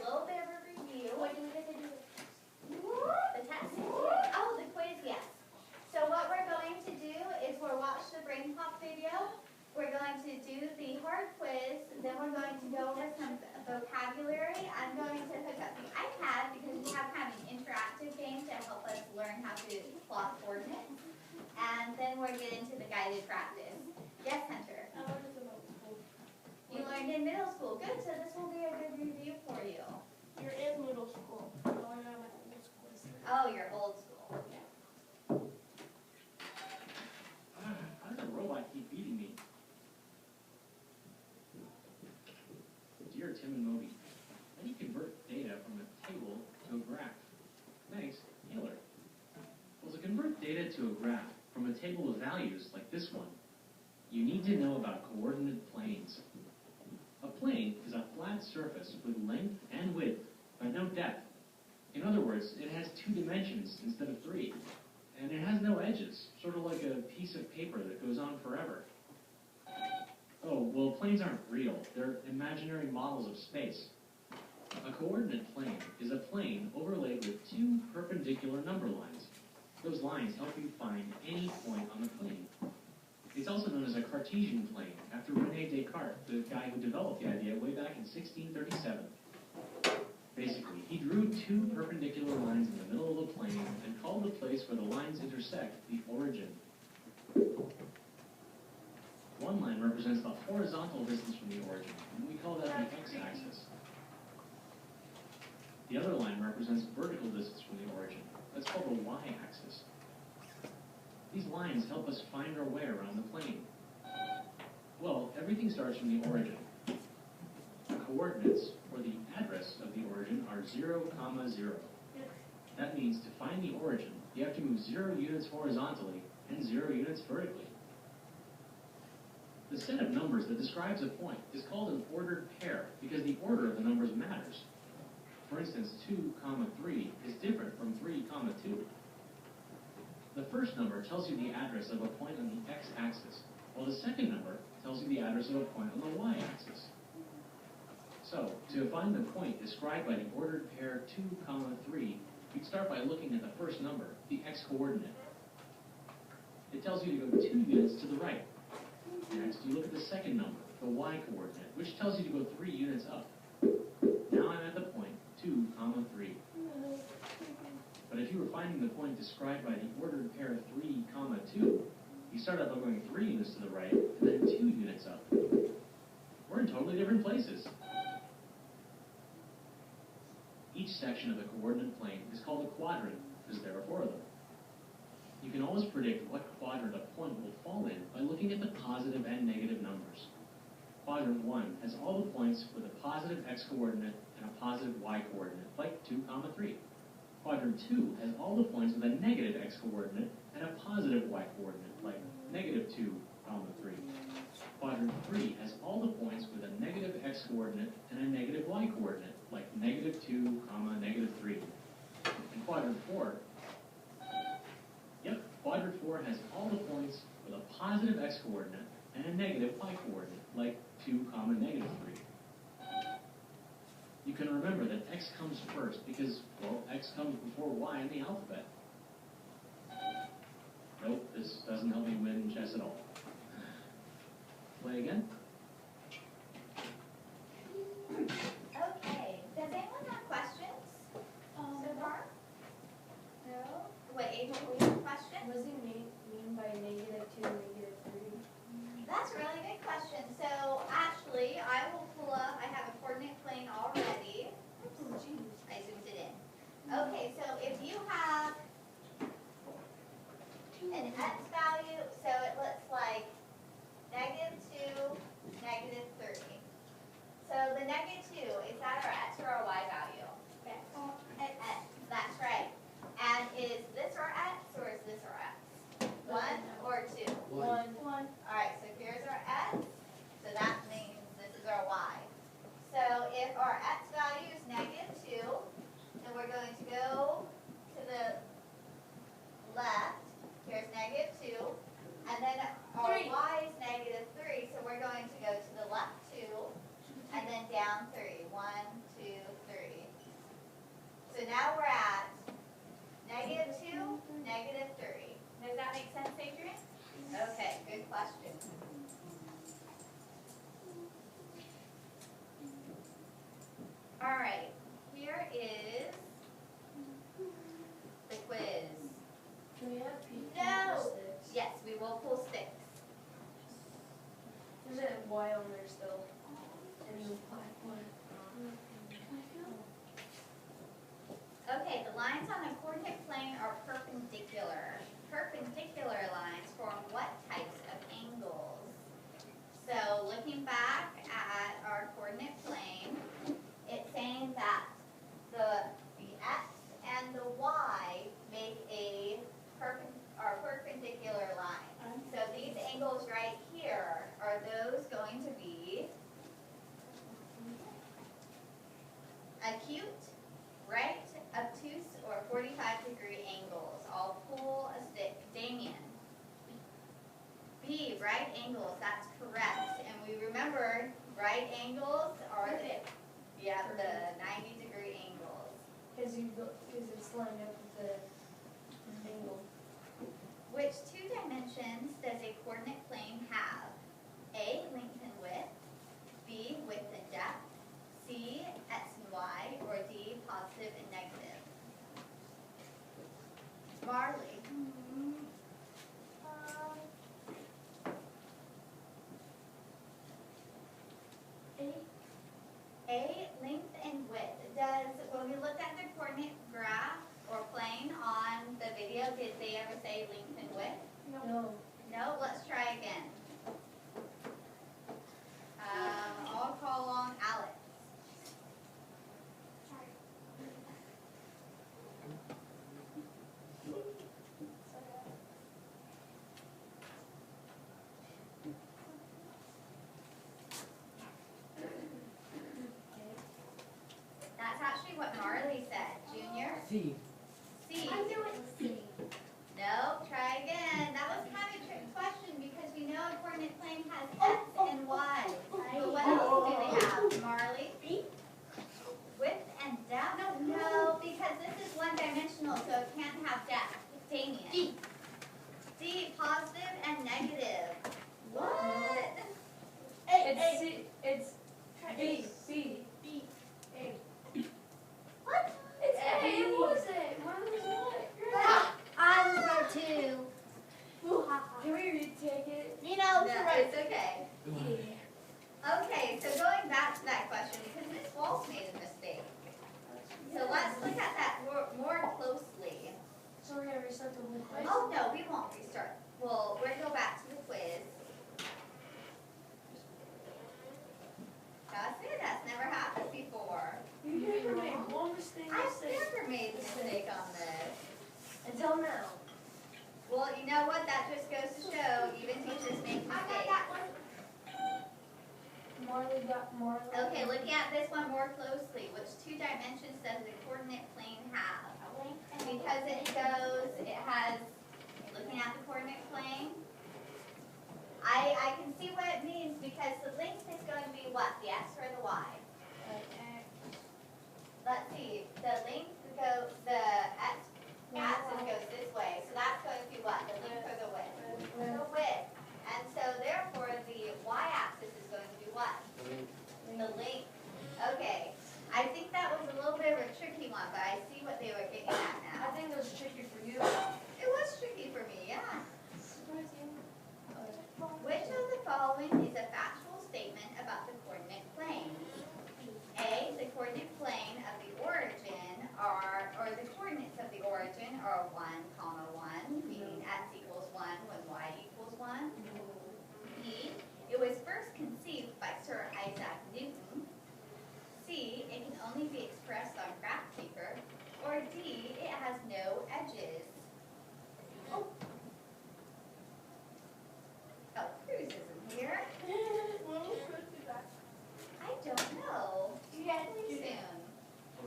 little bit of a review. What do we get to do? The test? Oh, the quiz, yes. So what we're going to do is we'll watch the Brain Pop video. We're going to do the hard quiz. Then we're going to go over some vocabulary. I'm going to hook up the iPad because we have kind of an interactive game to help us learn how to plot coordinates. And then we'll get into the guided practice. Yes, Hunter? I learned this in middle school. You learned in middle school. Good, so this will be a good review for you. You're in middle school. I learned out of my old school. Oh, you're old school. Yeah. How does a robot keep beating me? Dear Tim and Moby, how do you convert data from a table to a graph? Thanks, Taylor. Well, to convert data to a graph from a table of values like this one, you need to know about coordinate planes. A plane is a flat surface with length and width, but no depth. In other words, it has 2 dimensions instead of 3. And it has no edges, sort of like a piece of paper that goes on forever. Oh, well, planes aren't real. They're imaginary models of space. A coordinate plane is a plane overlaid with 2 perpendicular number lines. Those lines help you find any point on the plane. It's also known as a Cartesian plane, after René Descartes, the guy who developed the idea way back in 1637. Basically, he drew 2 perpendicular lines in the middle of the plane and called the place where the lines intersect the origin. One line represents the horizontal distance from the origin, and we call that the x-axis. The other line represents vertical distance from the origin. That's called the y-axis. These lines help us find our way around the plane. Well, everything starts from the origin. The coordinates, or the address of the origin, are 0, 0. That means to find the origin, you have to move 0 units horizontally and 0 units vertically. The set of numbers that describes a point is called an ordered pair because the order of the numbers matters. For instance, 2, 3 is different from 3, 2. The first number tells you the address of a point on the x-axis, while the second number tells you the address of a point on the y-axis. So, to find the point described by the ordered pair 2, 3, you'd start by looking at the first number, the x-coordinate. It tells you to go 2 units to the right. Next, you look at the second number, the y-coordinate, which tells you to go 3 units up. Now I'm at the point 2, 3. But if you were finding the point described by the ordered pair 3, 2, you start out by going 3 units to the right, and then 2 units up. We're in totally different places. Each section of the coordinate plane is called a quadrant, because there are 4 of them. You can always predict what quadrant a point will fall in by looking at the positive and negative numbers. Quadrant 1 has all the points with a positive x-coordinate and a positive y-coordinate, like 2, 3. Quadrant 2 has all the points with a negative x-coordinate and a positive y-coordinate, like negative 2, 3. Quadrant 3 has all the points with a negative x-coordinate and a negative y-coordinate, like negative 2, negative 3. And quadrant 4, quadrant 4 has all the points with a positive x-coordinate and a negative y-coordinate, like 2, negative 3. You can remember that x comes first because, well, x comes before y in the alphabet. Nope, this doesn't help me win chess at all. Play again? Okay, does anyone have questions so far? No? What, Angel, we have a question? What does he mean by negative 2, negative 3? That's a really good question. So actually, I will pull up, I have a coordinate plane already. Oops, I zoomed it in. Okay, so if you have an x value, so it looks like negative 2, negative 3. So the negative 2, is that our x or our y value? X. X, that's right. And is this our x or is this our x? 1 or 2? 1. All right, so here's our x, so that means this is our y. So if our x value is negative 2, then we're going to go to the left. Here's negative 2. And then our y is negative 3, so we're going to go to the left 2, and then down 3. 1, 2, 3. now we're at -2, -3. Does that make sense, Adrian? Okay, good question. All right, here is the quiz. Can we have people No. sticks? Yes, we will pull sticks. There's a Y on there still. And the black one. Okay, the lines on the coordinate plane are perpendicular. Perpendicular lines form what types of angles? So looking back at our coordinate plane, it's saying that the x and the y make are perpendicular lines. So these angles right here, are those going to be acute, right, obtuse, or 45-degree angles? I'll pull a stick. Damien. B, right angles, that's correct. And we remember right angles are the 90-degree angles. Because it's lined up with the angle. Which two dimensions does a coordinate plane have? A, length and width, B, width and depth, C, x and y, or D, positive and negative? Marley. A, length and width. When we looked at the coordinate graph or plane on the video, did they ever say length and width? No. No? Let's try again. I'll call on Alex. That's actually what Marley said. Junior? C. C. I'm doing C. No, try again. That was kind of a trick question because we know a coordinate plane has x and y. But what else do they have? Marley? B. Width and depth? No, because this is one-dimensional, so it can't have depth. Damien? D. D, positive and negative. What? It's C. It's B. B. B. A. What? It's A. What was it? What was it? I was right too. Can we retake it? You know, No, it's okay. Okay, so going back to that question, because Ms. Walsh made a mistake. So let's look at that more closely. So we're gonna restart the whole quiz? Oh, no, we won't restart. Well, we're going to go back to the quiz. That's it. That's never happened before. You never made one mistake. I've never made a mistake on this. Until now. Well, you know what? That just goes to show even teachers make mistakes. Marley got Marley. Okay, looking at this one more closely, which two dimensions does the coordinate plane have? Because it has, looking at the coordinate plane, I can see what it means because the length is going to be what? The x or the y? Let's see, the length goes, the x-axis goes this way, so that's going to be what? The length or the width? The width. And so therefore the y-axis is going to be what? The length. Okay. I think that was a little bit of a tricky one, but I see what they were getting at I now. think it was tricky for you. It was tricky for me, yeah. Which of the following is a factual statement about the coordinate plane? A, the coordinate plane of the origin or the coordinates of the origin are 1, 1, meaning x equals 1 when y equals 1. B, it was first conceived by Sir Isaac Newton. C, it can only be expressed on graph paper. Or D, it has no edges. Oh, Cruz isn't here. I don't know. Pretty soon.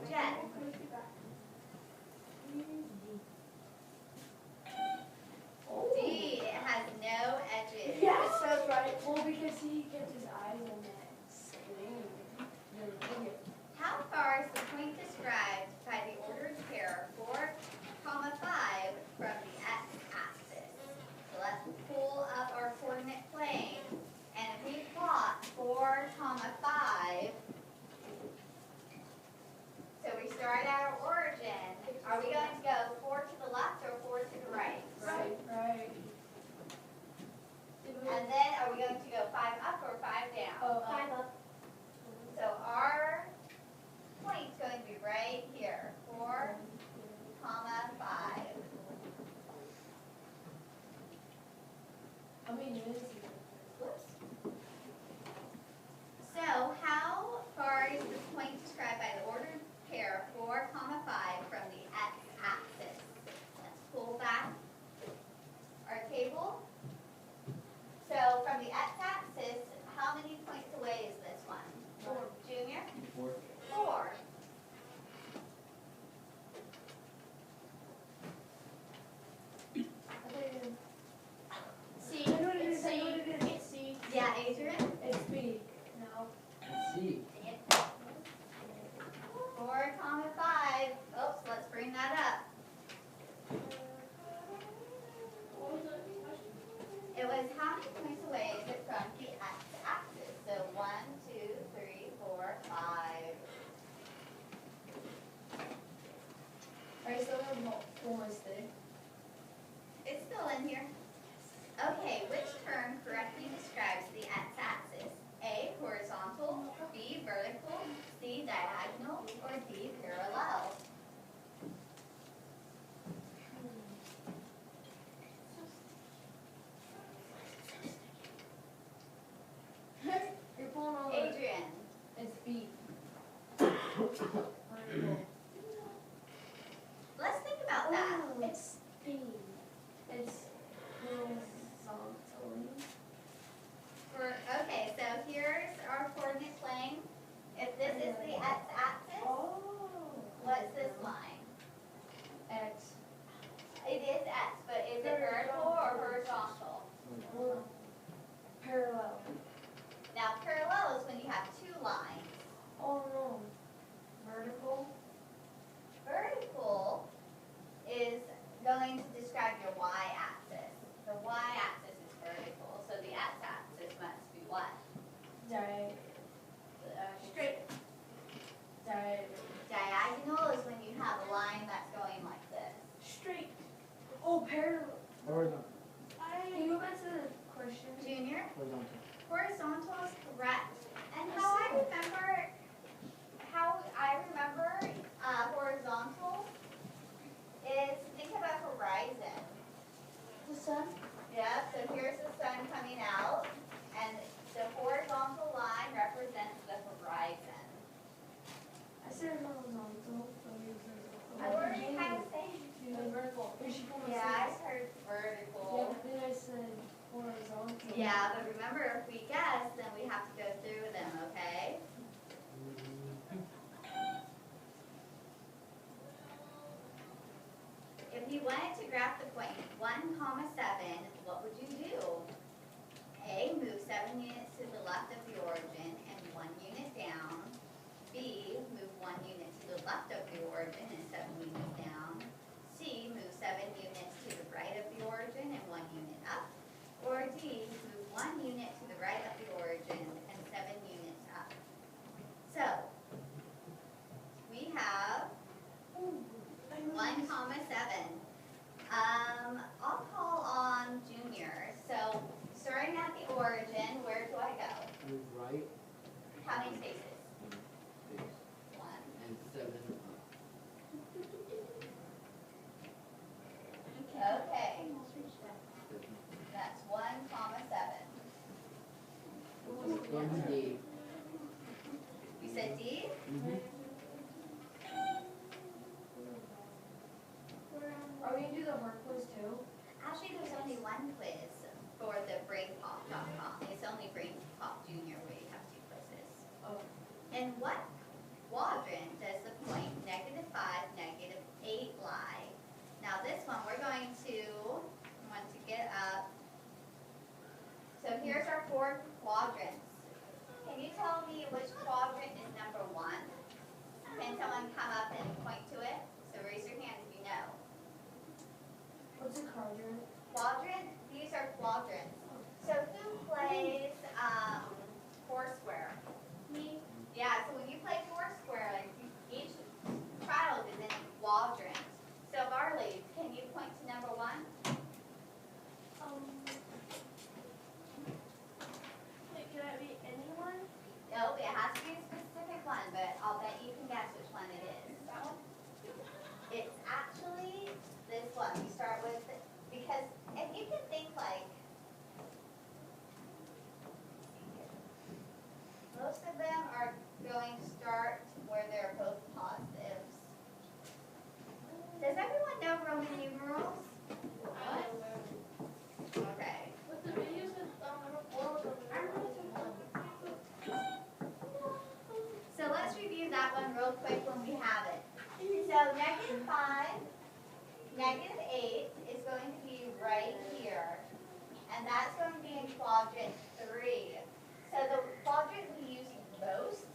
Jen. D, it has no edges. Yes, that's right. Well, because he kept his eyes on that screen. How far is the point described by the ordered pair 4, 5 from the x-axis. So let's pull up our coordinate plane, and if we plot 4, 5, so we start at our origin. Are we going to go 4 to the left or 4 to the right? Right. And then are we going to go 5 up or 5 down? Oh, 5 up. So our point's going to be right here, 4, 5. How many units is it? Whoops. So how far is this point described by the ordered pair 4, 5 from the x-axis? Let's pull back our table. So from the x-axis, how many points away is this one? 4. Junior? 4. 4. C. I know what it is. It's C. Yeah, Adrian? It's B. No. C. 4, 5. Oops, let's bring that up. It was how many points away is it from the x-axis? So 1, 2, 3, 4, 5. I still have full mistake. It's still in here. Okay, which term correctly describes the x-axis? A, horizontal, B, vertical, C, diagonal, or D, parallel? You're pulling all Adrian. It's B. Vertical. Let's think about that. It's B. It's horizontal. Okay, so here's our coordinate plane. If this is the x-axis, Oh. what's this line? X. It is x, but is it vertical or horizontal? Parallel. Now parallel is when you have 2 lines. Oh no. Vertical. Vertical is going to describe your y-axis. The y-axis is vertical, so the x-axis must be what? Straight. Diagonal is when you have a line that's going like this. Straight. Oh, parallel. Horizontal. Can you go back to the question? Junior, Horizontal. horizontal is correct. And how I remember horizontal is, think of a horizon. The sun? Yeah, so here's the sun coming out, and the horizontal line represents the horizon. I said horizontal. I already had to say. Vertical. Yeah, I heard Yeah, vertical. but then I said horizontal. Yeah, but remember, if we guess, then we have to go through them, okay? If you wanted to graph the point 1, 7, what would you do? A, move 7 units to the left of the origin and 1 unit down. B, move 1 unit to the left of the origin and 7 units down. C, move 7 units to the right of the origin and 1 unit up. Or D, move 1 unit to the right of the origin and 7 units up. So, we have 1, 7. I'll call on Junior. So, starting at the origin, where do I go? Move right. How many spaces? 6 1. and 7 up. Okay, that's 1, 7. From D. You said D? Mm-hmm. Are we gonna do the hard quiz too? Actually, there's only 1 quiz for the BrainPop.com. It's only BrainPop Junior where you have 2 quizzes. Oh. In what quadrant does the point -5, -8 lie? Now this one, we're going to want to get up. So here's our 4 quadrants. Can you tell me which quadrant is number 1? Can someone come up and point to it? So raise your hand if you know. What's a quadrant? Quadrant, these are quadrants. So who plays Foursquare? Me. Yeah, so when you play Foursquare, like each child is in a quadrant. So Marley, can you point to number 1? Wait, can I be anyone? No, it has to be a specific one, but I'll bet you can guess which one it is. That one? It's actually this one. You start with, because if you can think like, most of them are going to start where they're both positives. Does everyone know Roman numerals? Okay. With the videos with number 4 was So let's review that one real quick when we have it. So -5, -8 is going to be right here. And that's going to be in quadrant 3. So the quadrant we use most,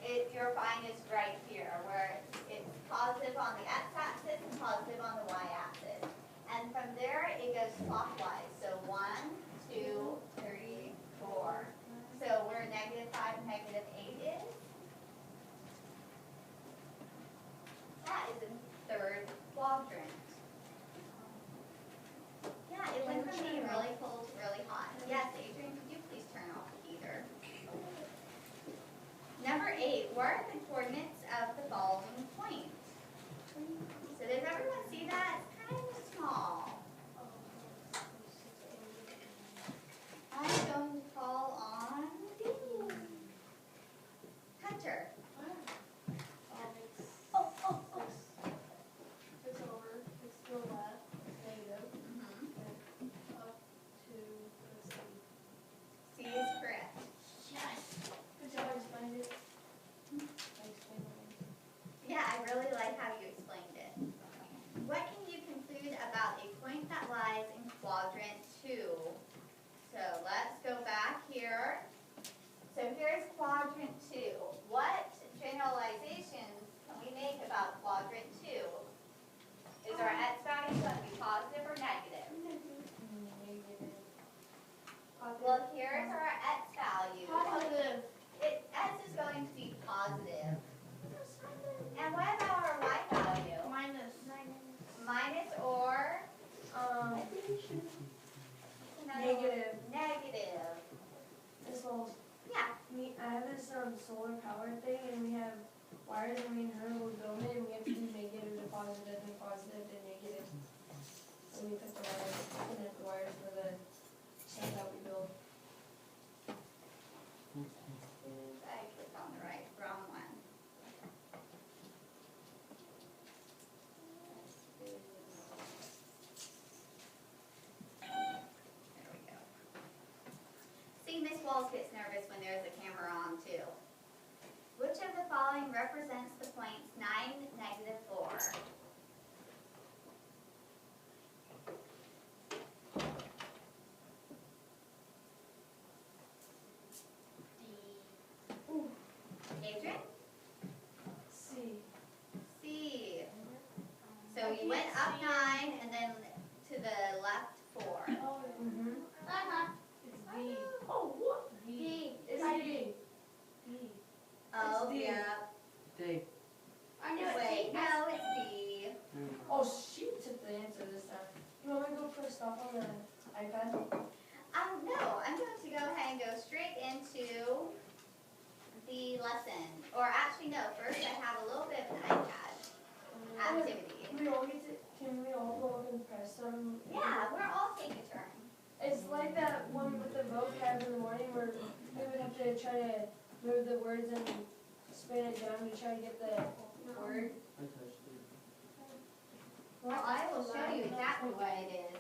you'll find is right here, where it's positive on the x-axis and positive on the y-axis. And from there, it goes clockwise. So 1, 2, 3, 4. So where -5, -8 is, that is in 3rd quadrant. Yeah, it went from being really cold to really hot. Yes, Adrian, could you please turn off the heater? Number 8, what are the coordinates of the following point? So does everyone see that? It's kind of small. I'm going to call on Hunter. It's over. It's still that. It's negative. Mhm. Up to, let's see. C is correct. Yes. Good job, I explained it. I explained it. Yeah, I really like how you explained it. What can you conclude about a point that lies in quadrant 2? So let's go back here. So here's quadrant 2. What generalizations can we make about quadrant 2? Is our x value going to be positive or negative? Negative. Well, here's our x value. Positive. X is going to be positive. And what about our y value? Minus. Minus or? Negative. Negative. This little, Yeah. I have this solar power thing, and we have wires, and me and her will build it, and we have to do negative to positive, and positive to negative. And we put the wires, connect the wires for the stuff that we build. I clicked on the wrong one. There we go. See, Miss Walls gets nervous when there's a camera on too. Which of the following represents the points 9, -4? Adrian? C. C. So you went up 9 and then to the left 4. Mm-hmm. Uh-huh. It's D. Oh, what? D. It's D. D. Oh, D. yeah. D. I knew it. Wait, no, it's D. Oh, she took the answer this time. You want me to go put a stop on the iPad? No, I'm going to go ahead and go straight into the lesson. Or actually, no, first I have a little bit of an iPad activity. Can we all go up and press some? Yeah, we're all taking a turn. It's like that one with the vocab in the morning where we would have to try to move the words and spin it down to try to get the word. I touched it. Well, I will show you exactly what it is.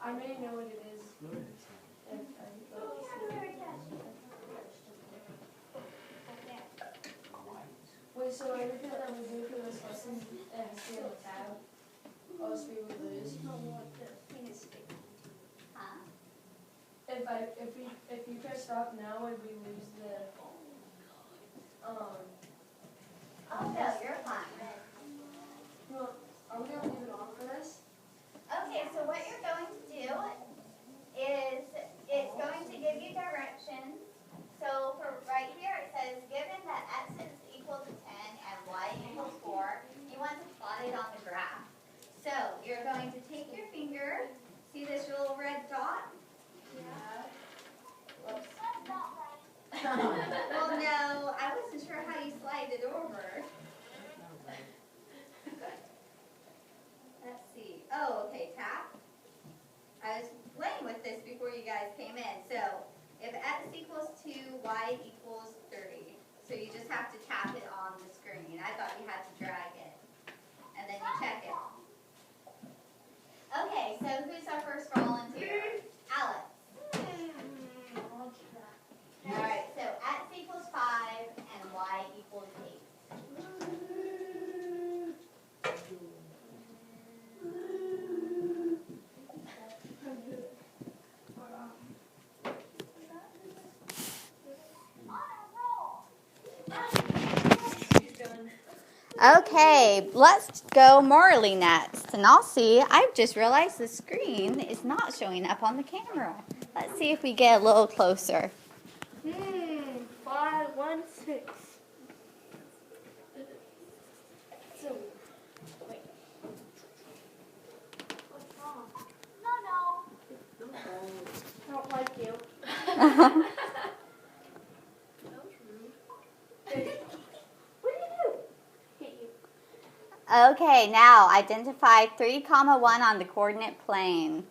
I may know what it is. If I go Wait, so everything that we do for this lesson, it has to be on the tab? Else we would lose? Huh? If you press stop now, would we lose the, Oh, no, you're fine. Well, are we gonna leave it on for this? Okay, so what you're going to do is it's going to give you directions. So for right here, it says, given that x is equal to 10 and y equals 4, you want to plot it on the graph. So you're going to take your finger, see this little red dot? Yeah. Whoops. Well, no, I wasn't sure how you slide it over. Let's see. Oh, okay, tap. I was playing with this before you guys came in. So if x equals 2, y equals 30. So you just have to tap it on the screen. I thought you had to drag it. And then you check it. Okay, so who's our first volunteer? Alex. All right, so x equals 5 and y equals 8. Okay, let's go Marley next. And I'll see, I've just realized the screen is not showing up on the camera. Let's see if we get a little closer. 5, 1, 6. So, wait. What's wrong? No. I don't like you. What do you do? Hit you. Okay, now identify 3, 1 on the coordinate plane.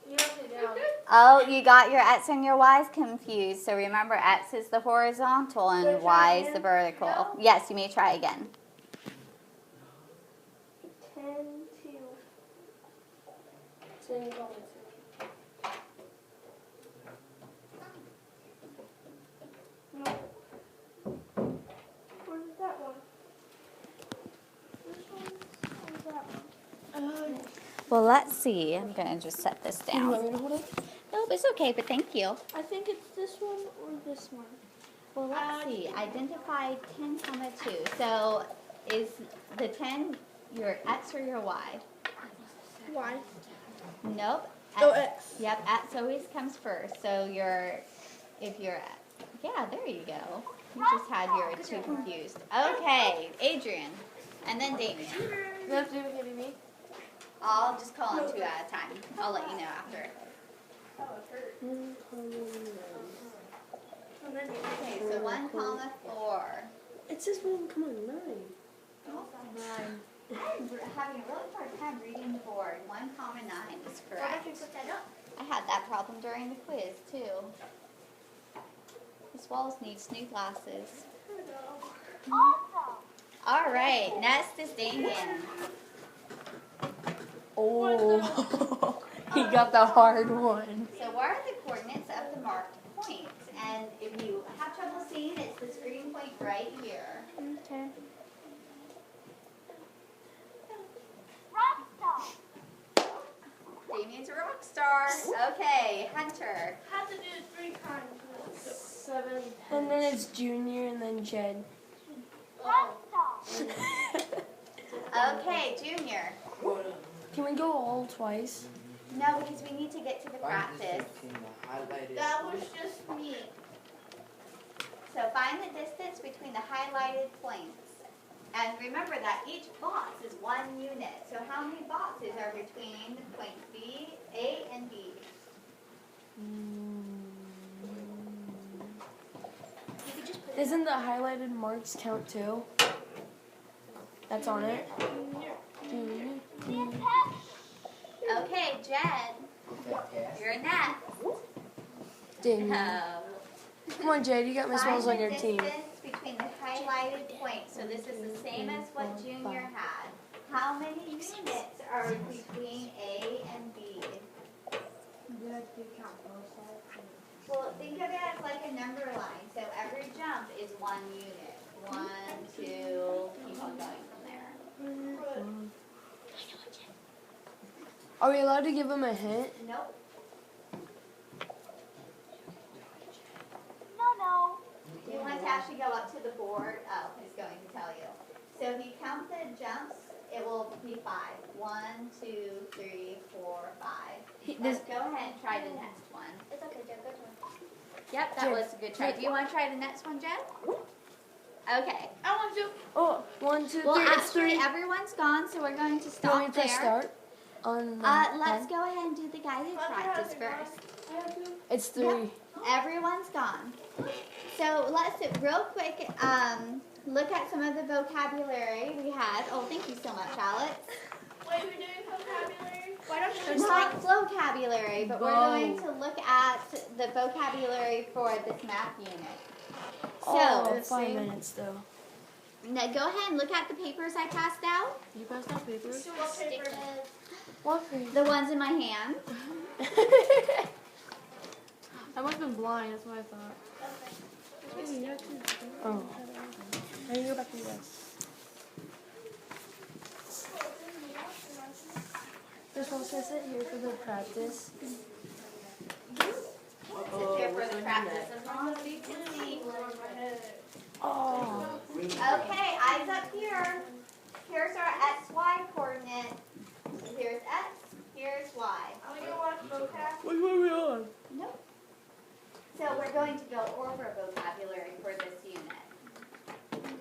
You have it down. Oh, you got your x and your y's confused. So remember, x is the horizontal Should I and try y is the again? vertical. No? Yes, you may try again. 10, 2. So you got it. No. Where's that one? This one? Where's that one? Well, let's see. I'm going to just set this You down. want me to hold it? Nope, it's okay, but thank you. I think it's this one or this one. Well, let's see. Identify 10, 2. So is the 10 your x or your y? Why? Nope. Oh, X. Yep, x always comes first. So if you're, yeah, there you go. You just had your 2 confused. Okay, Adrian. And then Damien. You have to give it me. I'll just call them 2 at a time. I'll let you know after. Oh, it hurt. And then Okay, so 1, 4. it says 1, come on, 9. I'm having a really hard time reading the board. 1, 9 is correct. put that up? I had that problem during the quiz, too. Miss Walls needs new glasses. All right, next is Damien. Oh, he got the hard one. So what are the coordinates of the marked point? And if you have trouble seeing, it's the screen point right here. Okay. Damien's a rock star. Okay, Hunter. Have to do it 3 times. 7. And then it's Junior and then Jed. Okay, Junior. Can we go all twice? No, because we need to get to the practice. That was just me. So find the distance between the highlighted points. And remember that each box is 1 unit. So how many boxes are between points B, A, and B? Isn't the highlighted marks count too? That's on it. Okay, Jed, you're next. Dang. Come on, Jed, you got Miss Wells on Find your the team. distance between the highlighted points. So this is the same as what Junior had. How many units are between A and B? Well, think of it as like a number line. So every jump is 1 unit. 1, 2, keep on going from there. Are we allowed to give him a hint? Nope. so if you count the jumps, it will be 5. 1, 2, 3, 4, 5. Let's go ahead and try the next one. It's okay, Jed. Go to it. Yep, that was a good try. Do you want to try the next one, Jed? Okay. I want to. Oh, 1, 2, 3. Well, It's actually, 3. everyone's gone, so we're going to You stop want me to there. press start? On the Let's pen? go ahead and do the guided practice first. It's 3. Yep. Everyone's gone. So let's real quick look at some of the vocabulary we had. Oh, thank you so much, Alex. Wait, we're doing vocabulary? Why don't you It's not vocabulary, but we're going to look at the vocabulary for this math unit. Oh, So, 5 minutes though. now go ahead and look at the papers I passed out. You passed out papers? What paper? What paper? The ones in my hand. I must have been blind, that's what I thought. Oh. How do you go back to this? This one says it here for the practice. Sit here for the practice as long as you can see. Oh. Okay, eyes up here. Here's our XY coordinate. Here's X, here's Y. I'm gonna watch vocab. What are we on? Nope. So we're going to go over vocabulary for this unit.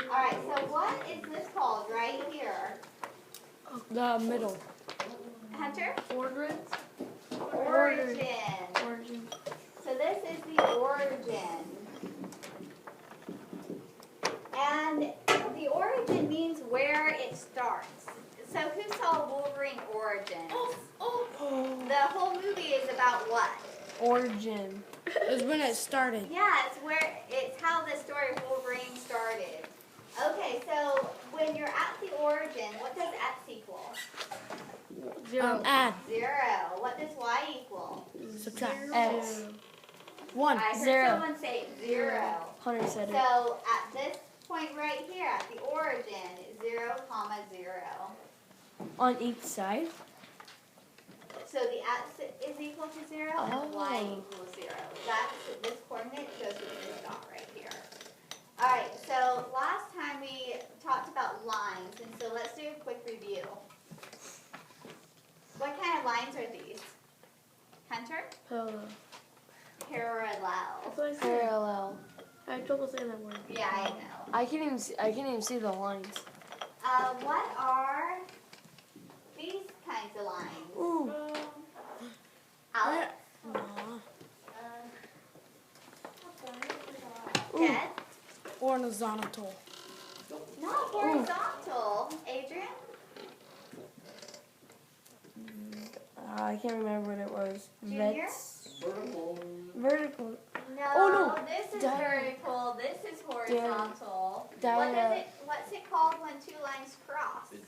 Alright, so what is this called right here? The middle. Hunter? Origin. Origin. Origin. So this is the origin. And the origin means where it starts. So who saw Wolverine Origins? The whole movie is about what? Origin. It was when it started. Yeah, it's how the story of Wolverine started. Okay, so when you're at the origin, what does X equal? 0. Add. 0. What does Y equal? Subtract. X. 1. I heard 0. someone say 0. Hunter said it. So at this point right here, at the origin, 0, 0. On each side. So the X is equal to 0 and Y equals 0. This coordinate goes with this dot right here. Alright, so last time we talked about lines, and so let's do a quick review. What kind of lines are these? Hunter? Parallel. Parallel. I have trouble saying that word. Yeah, I know. I can't even see the lines. What are these kinds of lines? Ooh. Alex? Ooh. Jed? Horizontal. Not horizontal. Adrian? I can't remember what it was. Junior? Vertical. No, Oh, no. this is Di- vertical. This is horizontal. Di- What's it called when two lines cross? It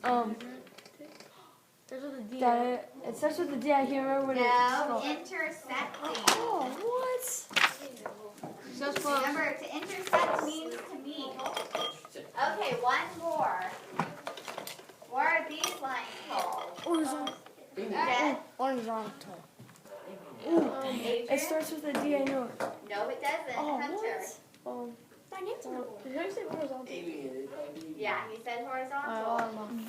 starts with the D. I can't remember what it's No, called. intersecting. Oh, what? Remember, to intersect means to meet. Okay, one more. What are these lines called? Horizontal. Jed? Horizontal. Adrian? It starts with a D. I know it. No, it doesn't. Oh, Hunter. what? Did I say horizontal? Yeah, he said horizontal.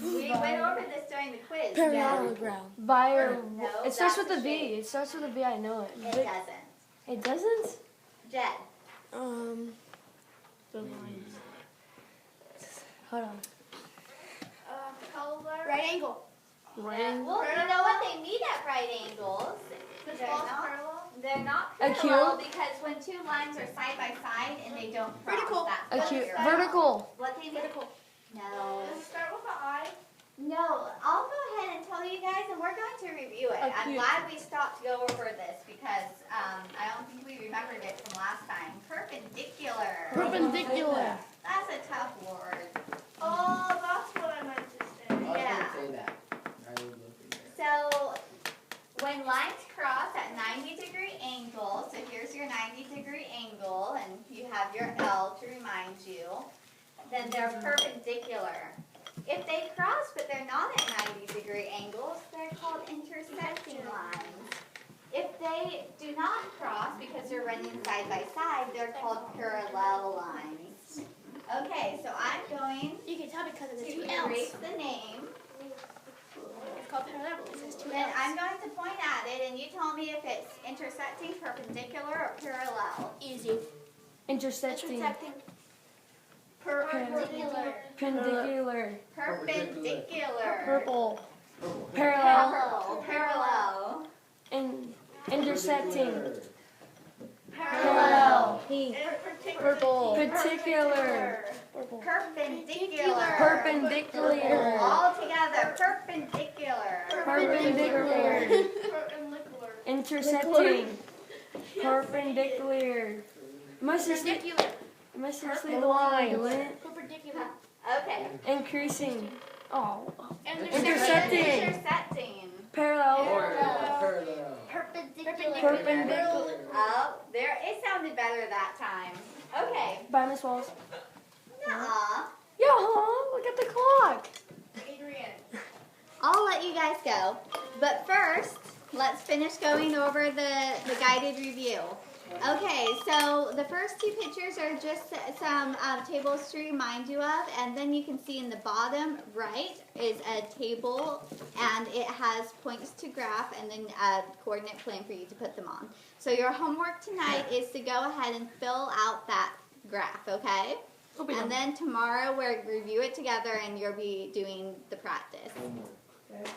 We went over this during the quiz. Jed. Parallelogram. No, It starts that's with a V. shape. It starts with a V. I know it. It doesn't. It doesn't? Jed. The lines. Hold on. Right angle. Right. Well, you know what? They meet at right angles. They're not A parallel cube? because when two lines are side by side and they don't cross, Vertical. that's A cute what vertical. What they vertical? No. Does it start with an I? No. I'll go ahead and tell you guys, and we're going to review it. A I'm cube. glad we stopped to go over this because I don't think we remembered it from last time. Perpendicular. Perpendicular. That's a tough word. Oh, that's what I meant to say. Yeah. So when lines cross at 90-degree angles, so here's your 90-degree angle, and you have your L to remind you, then they're perpendicular. If they cross but they're not at 90-degree angles, they're called intersecting lines. If they do not cross because they're running side by side, they're called parallel lines. Okay, so I'm going You can tell because of the to two erase L's. the name. It's called parallel because there's two Then L's. I'm going to point at it, and you tell me if it's intersecting, perpendicular, or parallel. Easy. Intersecting. Intersecting. Perpendicular. Perpendicular. Perpendicular. Purple. Parallel. Parallel. Intersecting. Parallel. Pink. Purple. Particular. Purple. Perpendicular. Perpendicular. All together. Perpendicular. Perpendicular. Intersecting. Perpendicular. Am I seriously the one doing it? Perpendicular. Okay. Increasing. Oh. Intersecting. Intersecting. Parallel. Perpendicular. Perpendicular. Oh, there. It sounded better that time. Okay. Bye, Miss Walls. Nuh-uh. Yo, look at the clock. Adrian. I'll let you guys go. But first, let's finish going over the guided review. Okay, so the first two pictures are just some tables to remind you of, and then you can see in the bottom right is a table, and it has points to graph and then a coordinate plane for you to put them on. So your homework tonight is to go ahead and fill out that graph, okay? And then tomorrow we'll review it together, and you'll be doing the practice. Okay.